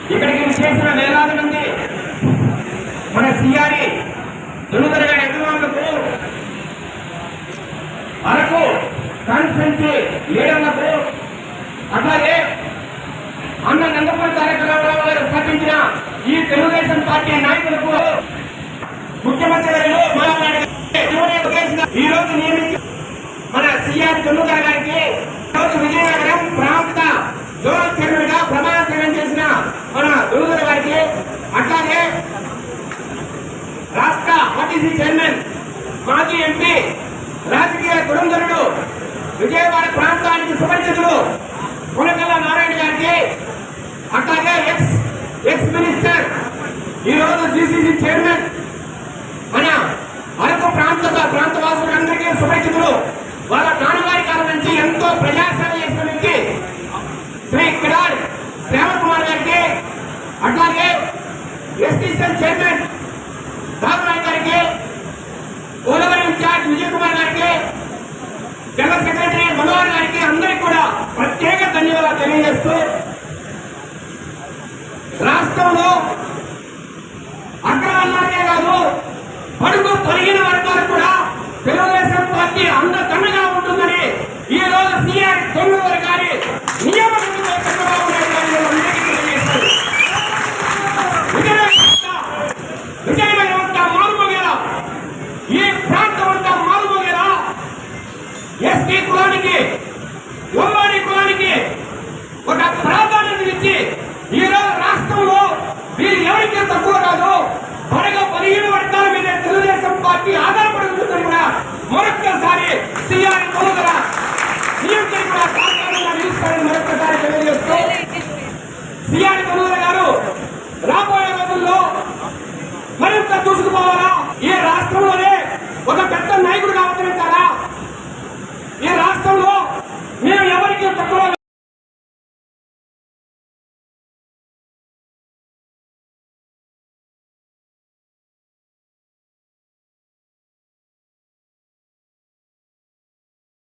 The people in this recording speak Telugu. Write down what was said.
ఇక్కడికి చేసిన వేలాది మంది మన సిఆర్ఈ తొలుదరగా ఎదురుకు అరకు కాన్స్టిట్యున్సీ లీడర్లకు అట్లాగే అన్న నందమూరి తారక రామారావు గారు స్థాపించిన ఈ తెలుగుదేశం పార్టీ నాయకులకు ముఖ్యమంత్రి ఈ రోజు నియమించి మన సిఆర్ తొలుదర గారికి విజయనగరం ప్రాంత జోనల్ చైర్మన్ గా ప్రమాణ స్వీకారం చేసిన మన తొలుదర గారికి అట్లాగే రాష్ట్ర ఆర్టీసీ చైర్మన్ మాజీ ఎంపీ రాజకీయ దురంధరుడు విజయవాడ ప్రాంతానికి సుపరిచితుడు కొనకల్ల నారాయణ గారికి అట్లాగే ఎక్స్ మినిస్టర్ ఈ రోజు జీసీసీ చైర్మన్ మన అరకు ప్రాంతవాసులందరికీ సుపరిచితులు వాళ్ళ నాన్నగారి కాలం నుంచి ఎంతో ప్రజాసేవ చేసిన వ్యక్తి శ్రీ కిడార్ శ్రావణ్ కుమార్ గారికి అట్లాగే ఎస్టీసీఎల్ చైర్మన్ బాబురాయ్ గారికి పోలవరం ఇన్ఛార్జ్ విజయ్ కుమార్ గారికి జనరల్ సెక్రటరీ మనోహర్ గారికి అందరికీ కూడా ప్రత్యేక ధన్యవాదాలు తెలియజేస్తూ రాష్ట్రంలో అగ్రవర్ణాలకే కాదు పడుగు తొలగిన వర్గాలు కూడా తెలుగుదేశం పార్టీ అండదండగా ఉంటుందని ఈ రోజు సీఆర్ తొలుదర గారి నియామకంలో చంద్రబాబు నాయుడు గారు అందరికీ తెలియజేశారు. విజయనగరం అంతా మారుమోగేలా, ఈ ప్రాంతం అంతా మారుమోగేలా ఎస్టీ కులానికి ఉమ్మడి కులానికి ఒక ప్రాధాన్యత ఇచ్చి ఈ రోజు రాష్ట్రంలో వీరు ఎవరికి తక్కువ కాదు